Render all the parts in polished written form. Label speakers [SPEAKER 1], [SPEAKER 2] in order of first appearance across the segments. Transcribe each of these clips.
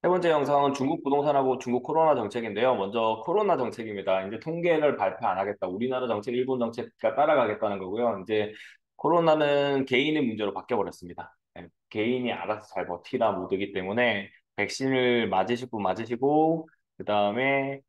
[SPEAKER 1] 세 번째 영상은 중국 부동산하고 중국 코로나 정책인데요. 먼저 코로나 정책입니다. 이제 통계를 발표 안 하겠다. 우리나라 정책, 일본 정책과 따라가겠다는 거고요. 이제 코로나는 개인의 문제로 바뀌어버렸습니다. 개인이 알아서 잘 버티라 모드기 때문에 백신을 맞으실 분 맞으시고, 그 다음에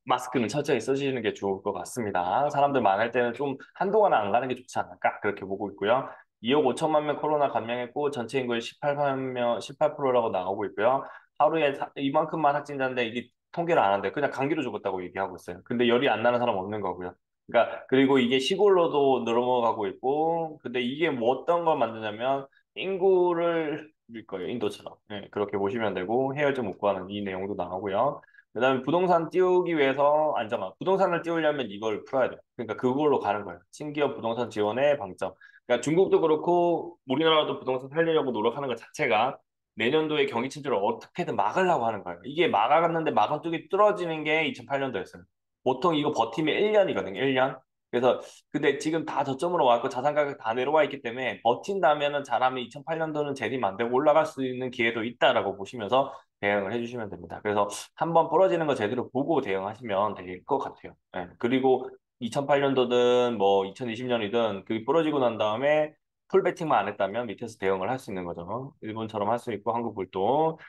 [SPEAKER 1] 마스크는 철저히 써주시는 게 좋을 것 같습니다. 사람들 많을 때는 좀 한동안 안 가는 게 좋지 않을까? 그렇게 보고 있고요. 2억 5천만 명 코로나 감염했고 전체 인구의 18만 명, 18%라고 나오고 있고요. 하루에 이만큼만 확진자인데 이게 통계를 안 한대. 그냥 감기로 죽었다고 얘기하고 있어요. 근데 열이 안 나는 사람 없는 거고요. 그러니까 그리고 이게 시골로도 늘어가고 있고, 근데 이게 뭐 어떤 걸 만드냐면 인구를 줄일 거예요. 인도처럼. 네, 그렇게 보시면 되고 해열제 못 구하는 이 내용도 나오고요. 그다음에 부동산 띄우기 위해서 안정화. 부동산을 띄우려면 이걸 풀어야 돼요. 그러니까 그걸로 가는 거예요. 신기업 부동산 지원의 방점. 그러니까 중국도 그렇고 우리나라도 부동산 살리려고 노력하는 것 자체가 내년도에 경기 침체를 어떻게든 막으려고 하는 거예요. 이게 막아갔는데 막아뚜기 뚫어지는 게 2008년도였어요. 보통 이거 버티면 1년이거든요. 1년. 그래서 근데 지금 다 저점으로 와고 자산 가격 다 내려와 있기 때문에 버틴다면은 잘하면 2008년도는 재림 안 되고 올라갈 수 있는 기회도 있다라고 보시면서 대응을 해주시면 됩니다. 그래서 한번 부러지는 거 제대로 보고 대응하시면 될 것 같아요. 예. 그리고 2008년도든 뭐 2020년이든 그게 부러지고 난 다음에 풀베팅만 안 했다면 밑에서 대응을 할 수 있는 거죠. 일본처럼 할 수 있고 한국불도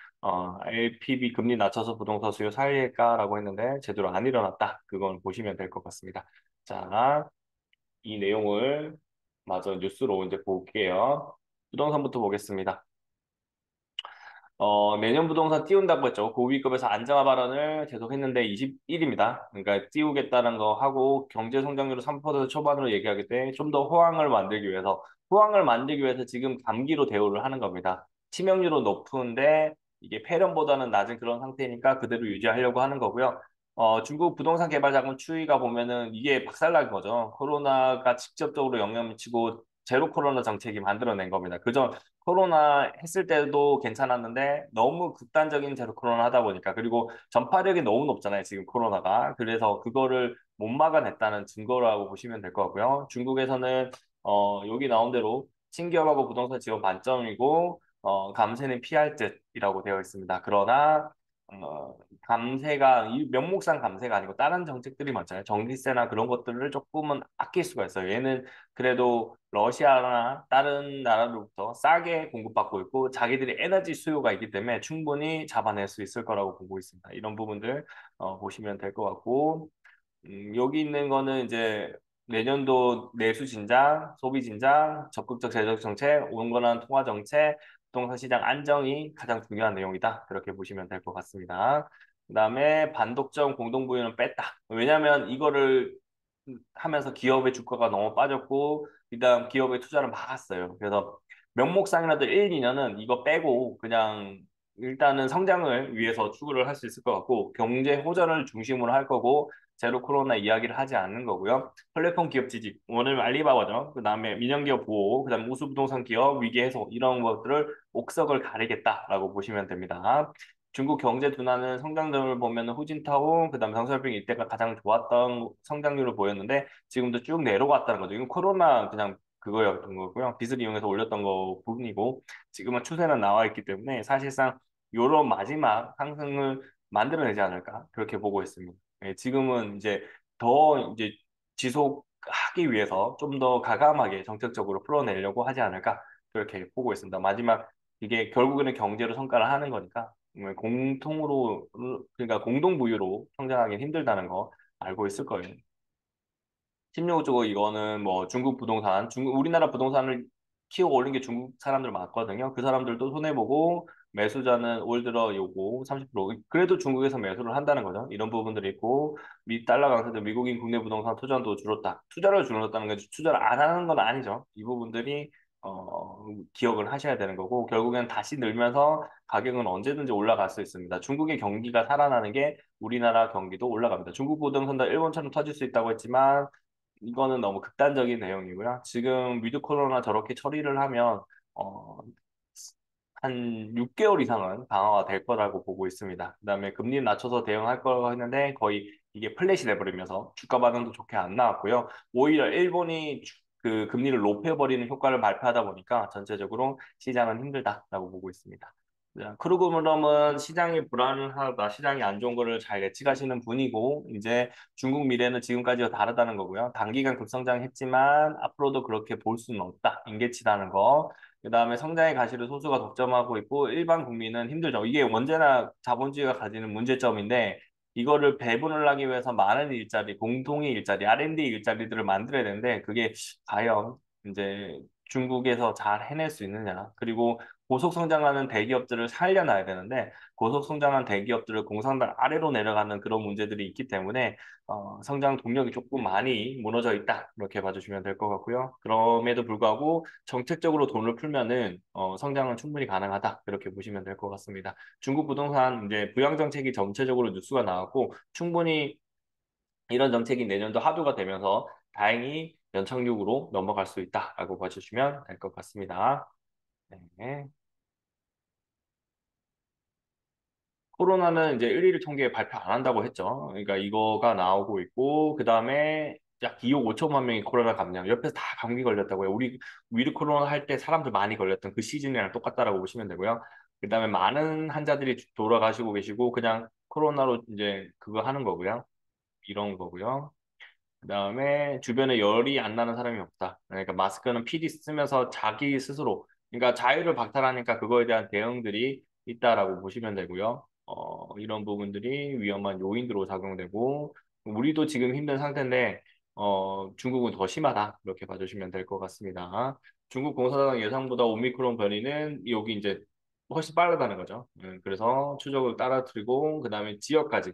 [SPEAKER 1] LPB 금리 낮춰서 부동산 수요 살릴까라고 했는데 제대로 안 일어났다. 그건 보시면 될 것 같습니다. 자, 이 내용을 마저 뉴스로 이제 볼게요. 부동산부터 보겠습니다. 내년 부동산 띄운다고 했죠. 고위급에서 안정화 발언을 계속했는데 21입니다. 그러니까 띄우겠다는 거 하고 경제 성장률을 3% 초반으로 얘기하기 때문에 좀 더 호황을 만들기 위해서 지금 감기로 대우를 하는 겁니다. 치명률은 높은데 이게 폐렴보다는 낮은 그런 상태니까 그대로 유지하려고 하는 거고요. 중국 부동산 개발 자금 추이가 보면은 이게 박살난 거죠. 코로나가 직접적으로 영향 미치고 제로 코로나 정책이 만들어낸 겁니다. 그저 코로나 했을 때도 괜찮았는데 너무 극단적인 제로 코로나 하다 보니까 그리고 전파력이 너무 높잖아요. 지금 코로나가. 그래서 그거를 못 막아냈다는 증거라고 보시면 될 것 같고요. 중국에서는 여기 나온 대로 신기업하고 부동산 지원 반점이고 감세는 피할 듯이라고 되어 있습니다. 그러나 감세가 이 명목상 감세가 아니고 다른 정책들이 많잖아요. 전기세나 그런 것들을 조금은 아낄 수가 있어요. 얘는 그래도 러시아나 다른 나라로부터 싸게 공급받고 있고 자기들이 에너지 수요가 있기 때문에 충분히 잡아낼 수 있을 거라고 보고 있습니다. 이런 부분들 보시면 될 것 같고 여기 있는 거는 이제 내년도 내수 진작, 소비 진작, 적극적 재정 정책, 온건한 통화 정책, 부동산 시장 안정이 가장 중요한 내용이다. 그렇게 보시면 될 것 같습니다. 그다음에 반독점 공동부유는 뺐다. 왜냐하면 이거를 하면서 기업의 주가가 너무 빠졌고 그다음 기업의 투자를 막았어요. 그래서 명목상이라도 1, 2년은 이거 빼고 그냥 일단은 성장을 위해서 추구를 할 수 있을 것 같고 경제 호전을 중심으로 할 거고 제로 코로나 이야기를 하지 않는 거고요. 플랫폼 기업 지지, 오늘 알리바바죠. 그다음에 민영기업 보호, 그다음에 우수부동산 기업 위기 해소 이런 것들을 옥석을 가리겠다라고 보시면 됩니다. 중국 경제 둔화는 성장률을 보면 후진타오, 그다음에 덩샤오핑 이때가 가장 좋았던 성장률을 보였는데 지금도 쭉 내려갔다는 거죠. 이건 코로나 그냥 그거였던 거고요. 빚을 이용해서 올렸던 거 부분이고 지금은 추세는 나와 있기 때문에 사실상 요런 마지막 상승을 만들어내지 않을까 그렇게 보고 있습니다. 예, 지금은 이제 더 이제 지속하기 위해서 좀 더 가감하게 정책적으로 풀어내려고 하지 않을까 그렇게 보고 있습니다. 마지막 이게 결국에는 경제로 성과를 하는 거니까 공통으로 그러니까 공동부유로 성장하기는 힘들다는 거 알고 있을 거예요. 16조 이거는 뭐 중국 부동산, 우리나라 부동산을 키워 올린 게 중국 사람들 많거든요. 그 사람들도 손해보고 매수자는 올 들어 요거 30% 그래도 중국에서 매수를 한다는 거죠. 이런 부분들이 있고 달러 강세도 미국인 국내 부동산 투자도 줄었다. 투자를 줄었다는 건 투자를 안 하는 건 아니죠. 이 부분들이 기억을 하셔야 되는 거고 결국엔 다시 늘면서 가격은 언제든지 올라갈 수 있습니다. 중국의 경기가 살아나는 게 우리나라 경기도 올라갑니다. 중국 부동산도 일본처럼 터질 수 있다고 했지만 이거는 너무 극단적인 내용이고요. 지금 위드 코로나 저렇게 처리를 하면 어, 한 6개월 이상은 방어가 될 거라고 보고 있습니다. 그다음에 금리 낮춰서 대응할 거라고 했는데 거의 이게 플랫이 돼버리면서 주가 반응도 좋게 안 나왔고요. 오히려 일본이 그 금리를 높여버리는 효과를 발표하다 보니까 전체적으로 시장은 힘들다라고 보고 있습니다. 자, 크루그럼은 시장이 불안하다, 시장이 안 좋은 거를 잘 예측하시는 분이고, 이제 중국 미래는 지금까지와 다르다는 거고요. 단기간 급성장했지만 앞으로도 그렇게 볼 수는 없다. 임계치라는 거. 그다음에 성장의 가시를 소수가 독점하고 있고, 일반 국민은 힘들죠. 이게 언제나 자본주의가 가지는 문제점인데, 이거를 배분을 하기 위해서 많은 일자리, 공동의 일자리, R&D 일자리들을 만들어야 되는데, 그게 과연 이제 중국에서 잘 해낼 수 있느냐. 그리고 고속 성장하는 대기업들을 살려놔야 되는데 고속 성장한 대기업들을 공산당 아래로 내려가는 그런 문제들이 있기 때문에 성장 동력이 조금 많이 무너져 있다. 이렇게 봐주시면 될 것 같고요. 그럼에도 불구하고 정책적으로 돈을 풀면은 성장은 충분히 가능하다. 이렇게 보시면 될 것 같습니다. 중국 부동산 이제 부양 정책이 전체적으로 뉴스가 나왔고 충분히 이런 정책이 내년도 하도가 되면서 다행히 연착륙으로 넘어갈 수 있다라고 봐주시면 될 것 같습니다. 네. 코로나는 이제 1일 통계 발표 안 한다고 했죠. 그러니까 이거가 나오고 있고, 그 다음에 약 2억 5천만 명이 코로나 감염. 옆에서 다 감기 걸렸다고요. 우리 위드 코로나 할 때 사람들 많이 걸렸던 그 시즌이랑 똑같다라고 보시면 되고요. 그 다음에 많은 환자들이 돌아가시고 계시고, 그냥 코로나로 이제 그거 하는 거고요. 이런 거고요. 그다음에 주변에 열이 안 나는 사람이 없다. 그러니까 마스크는 PD 쓰면서 자기 스스로, 그러니까 자유를 박탈하니까 그거에 대한 대응들이 있다라고 보시면 되고요. 이런 부분들이 위험한 요인으로 작용되고, 우리도 지금 힘든 상태인데, 중국은 더 심하다. 이렇게 봐주시면 될 것 같습니다. 중국 공사당 예상보다 오미크론 변이는 여기 이제 훨씬 빠르다는 거죠. 그래서 추적을 따라뜨리고, 그다음에 지역까지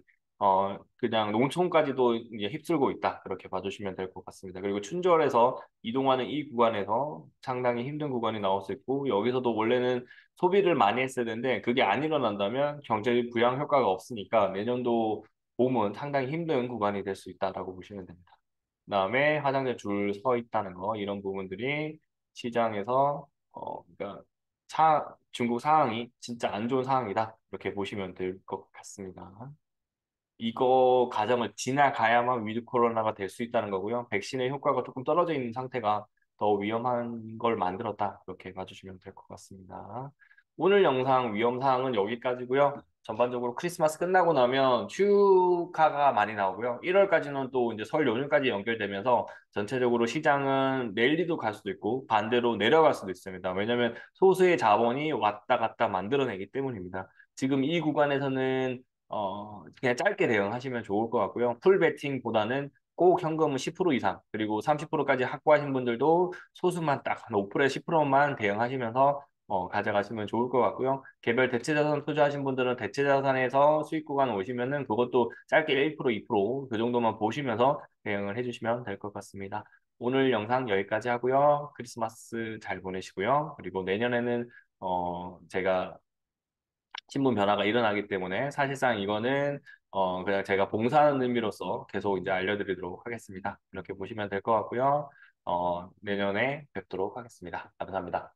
[SPEAKER 1] 그냥 농촌까지도 이제 휩쓸고 있다. 그렇게 봐주시면 될 것 같습니다. 그리고 춘절에서 이동하는 이 구간에서 상당히 힘든 구간이 나올 수 있고, 여기서도 원래는 소비를 많이 했어야 되는데, 그게 안 일어난다면 경제 부양 효과가 없으니까 내년도 봄은 상당히 힘든 구간이 될 수 있다라고 보시면 됩니다. 그다음에 화장실 줄 서 있다는 거, 이런 부분들이 시장에서, 그러니까 중국 상황이 진짜 안 좋은 상황이다. 이렇게 보시면 될 것 같습니다. 이거 과정을 지나가야만 위드 코로나가 될 수 있다는 거고요. 백신의 효과가 조금 떨어져 있는 상태가 더 위험한 걸 만들었다. 그렇게 봐주시면 될 것 같습니다. 오늘 영상 위험 사항은 여기까지고요. 전반적으로 크리스마스 끝나고 나면 휴가가 많이 나오고요. 1월까지는 또 이제 설 연휴까지 연결되면서 전체적으로 시장은 랠리도 갈 수도 있고 반대로 내려갈 수도 있습니다. 왜냐하면 소수의 자본이 왔다 갔다 만들어내기 때문입니다. 지금 이 구간에서는 그냥 짧게 대응하시면 좋을 것 같고요. 풀 베팅보다는 꼭 현금은 10% 이상, 그리고 30%까지 확보하신 분들도 소수만 딱 한 5%에 10%만 대응하시면서 가져가시면 좋을 것 같고요. 개별 대체자산 투자하신 분들은 대체자산에서 수익 구간 오시면은 그것도 짧게 1%, 2%그 정도만 보시면서 대응을 해주시면 될 것 같습니다. 오늘 영상 여기까지 하고요. 크리스마스 잘 보내시고요. 그리고 내년에는 제가 신분 변화가 일어나기 때문에 사실상 이거는 그냥 제가 봉사하는 의미로서 계속 이제 알려드리도록 하겠습니다. 이렇게 보시면 될 것 같고요. 내년에 뵙도록 하겠습니다. 감사합니다.